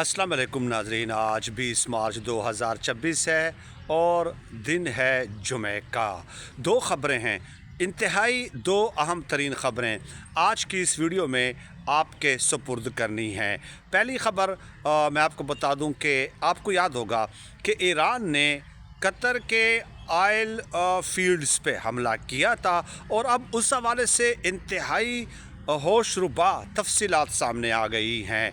अस्सलाम वालेकुम नाजरीन। आज 20 मार्च 2026 है और दिन है जुमे का। दो ख़बरें हैं, इंतहाई दो अहम तरीन ख़बरें आज की इस वीडियो में आपके सुपुर्द करनी हैं। पहली ख़बर मैं आपको बता दूं कि आपको याद होगा कि ईरान ने कतर के ऑयल फील्ड्स पे हमला किया था और अब उस हवाले से इंतहाई होशरुबा तफसीलात सामने आ गई हैं।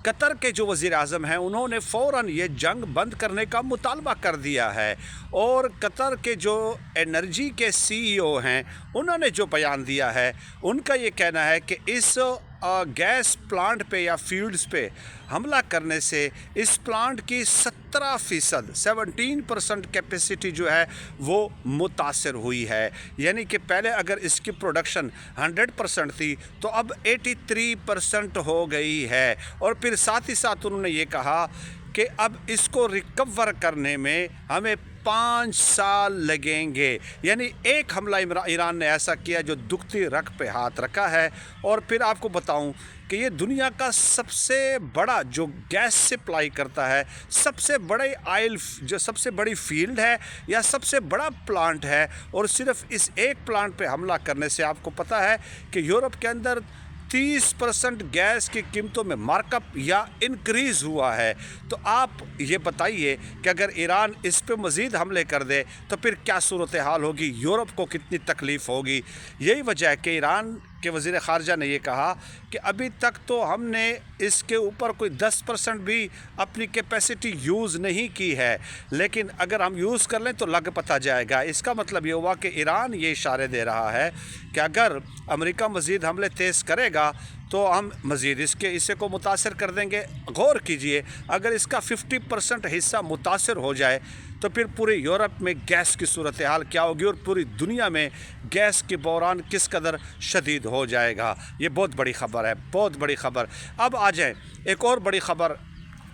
कतर के जो वज़ीर आज़म हैं उन्होंने फ़ौरन ये जंग बंद करने का मुतालबा कर दिया है और कतर के जो एनर्जी के CEO हैं उन्होंने जो बयान दिया है, उनका ये कहना है कि इस गैस प्लांट पे या फील्ड्स पे हमला करने से इस प्लांट की 17% कैपेसिटी जो है वो मुतासर हुई है। यानी कि पहले अगर इसकी प्रोडक्शन 100% थी तो अब 83% हो गई है। और फिर साथ ही साथ उन्होंने ये कहा कि अब इसको रिकवर करने में हमें 5 साल लगेंगे। यानी एक हमला ईरान ने ऐसा किया जो दुखती रग पे हाथ रखा है। और फिर आपको बताऊं कि ये दुनिया का सबसे बड़ा जो गैस सप्लाई करता है, सबसे बड़े ऑयल जो सबसे बड़ी फील्ड है या सबसे बड़ा प्लांट है। और सिर्फ इस एक प्लांट पे हमला करने से आपको पता है कि यूरोप के अंदर 30% गैस की कीमतों में मार्कअप या इंक्रीज़ हुआ है। तो आप ये बताइए कि अगर ईरान इस पे मज़ीद हमले कर दे तो फिर क्या सूरत हाल होगी, यूरोप को कितनी तकलीफ़ होगी। यही वजह है कि ईरान के वज़ीर ख़ारजा ने यह कहा कि अभी तक तो हमने इसके ऊपर कोई 10% भी अपनी कैपेसिटी यूज़ नहीं की है, लेकिन अगर हम यूज़ कर लें तो लग पता जाएगा। इसका मतलब ये हुआ कि ईरान ये इशारे दे रहा है कि अगर अमेरिका मज़ीद हमले तेज़ करेगा तो हम मज़ीद इसे को मुतासर कर देंगे। गौर कीजिए, अगर इसका 50% हिस्सा मुतासर हो जाए तो फिर पूरे यूरोप में गैस की सूरत हाल क्या होगी और पूरी दुनिया में गैस की बहरान किस कदर शदीद हो जाएगा। ये बहुत बड़ी ख़बर है, बहुत बड़ी ख़बर। अब आ जाए एक और बड़ी ख़बर,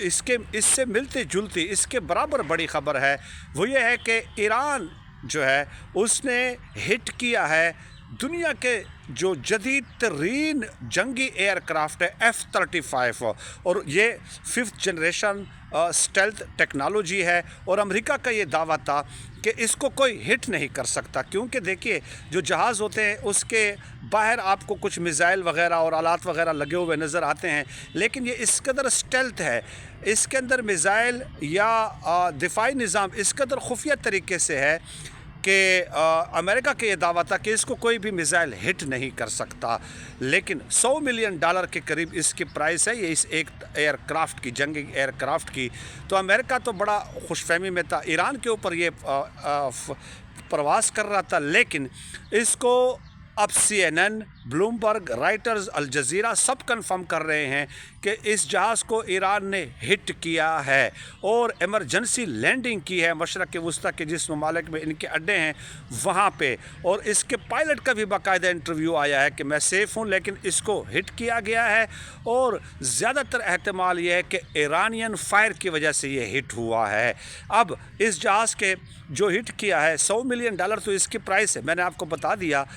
इससे मिलती जुलती इसके बराबर बड़ी ख़बर है। वो ये है कि ईरान जो है उसने हिट किया है दुनिया के जो जदीद तरीन जंगी एयरक्राफ्ट है F-35, और ये 5th जनरेशन स्टेल्थ टेक्नोलॉजी है। और अमेरिका का ये दावा था कि इसको कोई हिट नहीं कर सकता, क्योंकि देखिए जो जहाज़ होते हैं उसके बाहर आपको कुछ मिसाइल वगैरह और आलात वगैरह लगे हुए नज़र आते हैं, लेकिन ये इस कदर स्टेल्थ है, इसके अंदर मिसाइल या दिफाई निज़ाम इस कदर खुफिया तरीके से है कि अमेरिका का ये दावा था कि इसको कोई भी मिसाइल हिट नहीं कर सकता। लेकिन $100 मिलियन के करीब इसकी प्राइस है ये इस एक एयरक्राफ्ट की, जंगी एयरक्राफ्ट की। तो अमेरिका तो बड़ा खुशफहमी में था, ईरान के ऊपर ये प्रवास कर रहा था, लेकिन इसको अब CNN, Bloomberg, Reuters, Al Jazeera सब कंफर्म कर रहे हैं कि इस जहाज़ को ईरान ने हिट किया है और एमरजेंसी लैंडिंग की है मशरक़ वस्ता के जिस ममालिक में इनके अड्डे हैं वहाँ पे। और इसके पायलट का भी बाकायदा इंटरव्यू आया है कि मैं सेफ़ हूँ, लेकिन इसको हिट किया गया है और ज़्यादातर एहतमाल ये है कि ईरानियन फायर की वजह से ये हिट हुआ है। अब इस जहाज़ के जो हिट किया है $100 मिलियन तो इसकी प्राइस है। मैंने आपको बता दिया,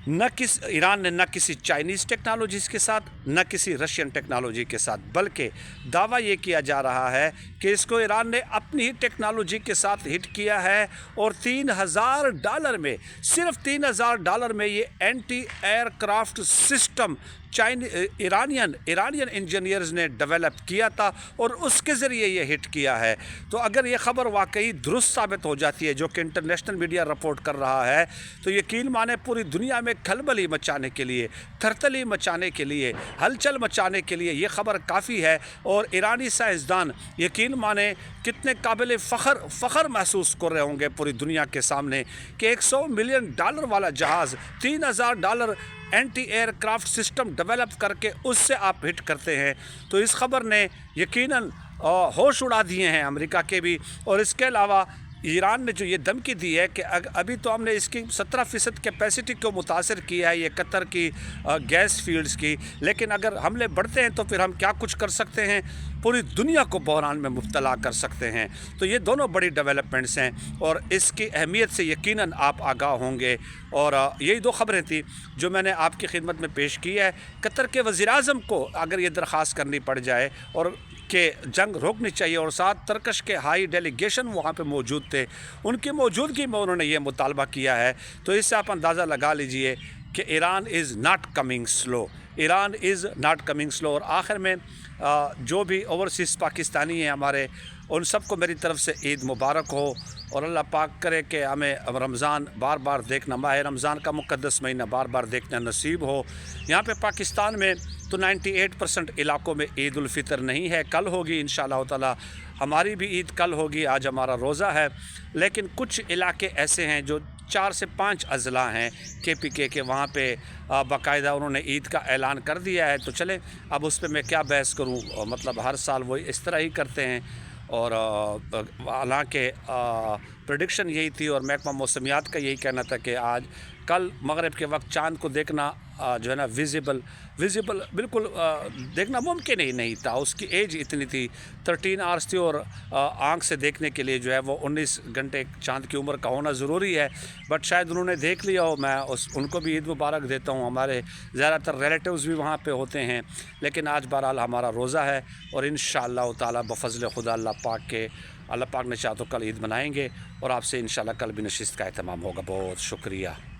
ईरान ने न किसी चाइनीज़ टेक्नोलॉजीज़ के साथ न किसी रशियन टेक्नोलॉजी के साथ, बल्कि दावा ये किया जा रहा है कि इसको ईरान ने अपनी ही टेक्नोलॉजी के साथ हिट किया है। और $3000 में, सिर्फ $3000 में ये anti aircraft system Iranian engineers ने डेवलप किया था और उसके ज़रिए ये हिट किया है। तो अगर ये ख़बर वाकई दुरुस्त साबित हो जाती है जो कि इंटरनेशनल मीडिया रिपोर्ट कर रहा है, तो यकीन माने पूरी दुनिया में खलबली मचाने के लिए, थरथली मचाने के लिए, हलचल मचाने के लिए ये ख़बर काफ़ी है। और ईरानी साइंसदान यकीन माने कितने काबिल फ़ख्र महसूस कर रहे होंगे पूरी दुनिया के सामने कि $100 मिलियन वाला जहाज़ $3000 एंटी एयरक्राफ्ट सिस्टम डेवलप करके उससे आप हिट करते हैं। तो इस ख़बर ने यकीनन होश उड़ा दिए हैं अमेरिका के भी। और इसके अलावा ईरान ने जो ये धमकी दी है कि अभी तो हमने इसकी 17% कैपेसिटी को मुतासर किया है ये कतर की गैस फील्ड्स की, लेकिन अगर हमले बढ़ते हैं तो फिर हम क्या कुछ कर सकते हैं, पूरी दुनिया को बहरान में मुब्तला कर सकते हैं। तो ये दोनों बड़ी डेवलपमेंट्स हैं और इसकी अहमियत से यकीनन आप आगाह होंगे। और यही दो ख़बरें थी जो मैंने आपकी खिदमत में पेश की है। कतर के वज़ीर आज़म को अगर ये दरख्वास्त करनी पड़ जाए और کہ جنگ روکنی چاہیے، اور ساتھ ترکش کے ہائی ڈیلیگیشن وہاں پہ موجود تھے، ان کی موجودگی میں انہوں نے یہ مطالبہ کیا ہے۔ تو اس سے آپ اندازہ لگا لیجئے کہ Iran is not coming slow, Iran is not coming slow. اور آخر میں جو بھی اوورسیز پاکستانی ہیں ہمارے، ان سب کو میری طرف سے عید مبارک ہو، اور اللہ پاک کرے کہ ہمیں رمضان بار بار دیکھنا، ماہ رمضان کا مقدس مہینہ بار بار دیکھنا نصیب ہو۔ یہاں پہ پاکستان میں تو 98% علاقوں میں عید الفطر نہیں ہے، کل ہوگی انشاءاللہ تعالی، ہماری بھی عید کل ہوگی، آج ہمارا روزہ ہے، لیکن کچھ علاقے ایسے ہیں جو 4 سے 5 اضلاع ہیں KPK کے، وہاں پہ باقاعدہ انہوں نے عید کا اعلان کر دیا ہے۔ تو چلیں، اب اس پہ میں کیا بحث کروں، مطلب ہر سال وہ اس طرح ہی کرتے ہیں، اور حالانکہ پریڈکشن یہی تھی، اور محکمہ موسمیات کا یہی کہنا تھا کہ آج کل مغرب کے وقت چاند کو دیکھنا جو ہے نا ویزیبل بالکل دیکھنا ممکن ہی نہیں تھا، اس کی ایج اتنی تھی، 13 آورس تھی، اور آنکھ سے دیکھنے کے لیے جو ہے وہ 19 گھنٹے چاند کی عمر کا ہونا ضروری ہے، بٹ شاید انہوں نے دیکھ لیا ہو۔ میں ان کو بھی عید مبارک دیتا ہوں، ہمارے زیادہ تر ریلیٹیوز بھی وہاں پہ ہوتے ہیں، لیکن آج بہرحال ہمارا روزہ ہے، اور انشاءاللہ تعالی بفضل خدا اللہ پاک نے چاہا تو کل عید منائیں گے، اور آپ سے انشاءاللہ کل بھی نشست کا اہتمام ہوگا۔ بہت شکریہ۔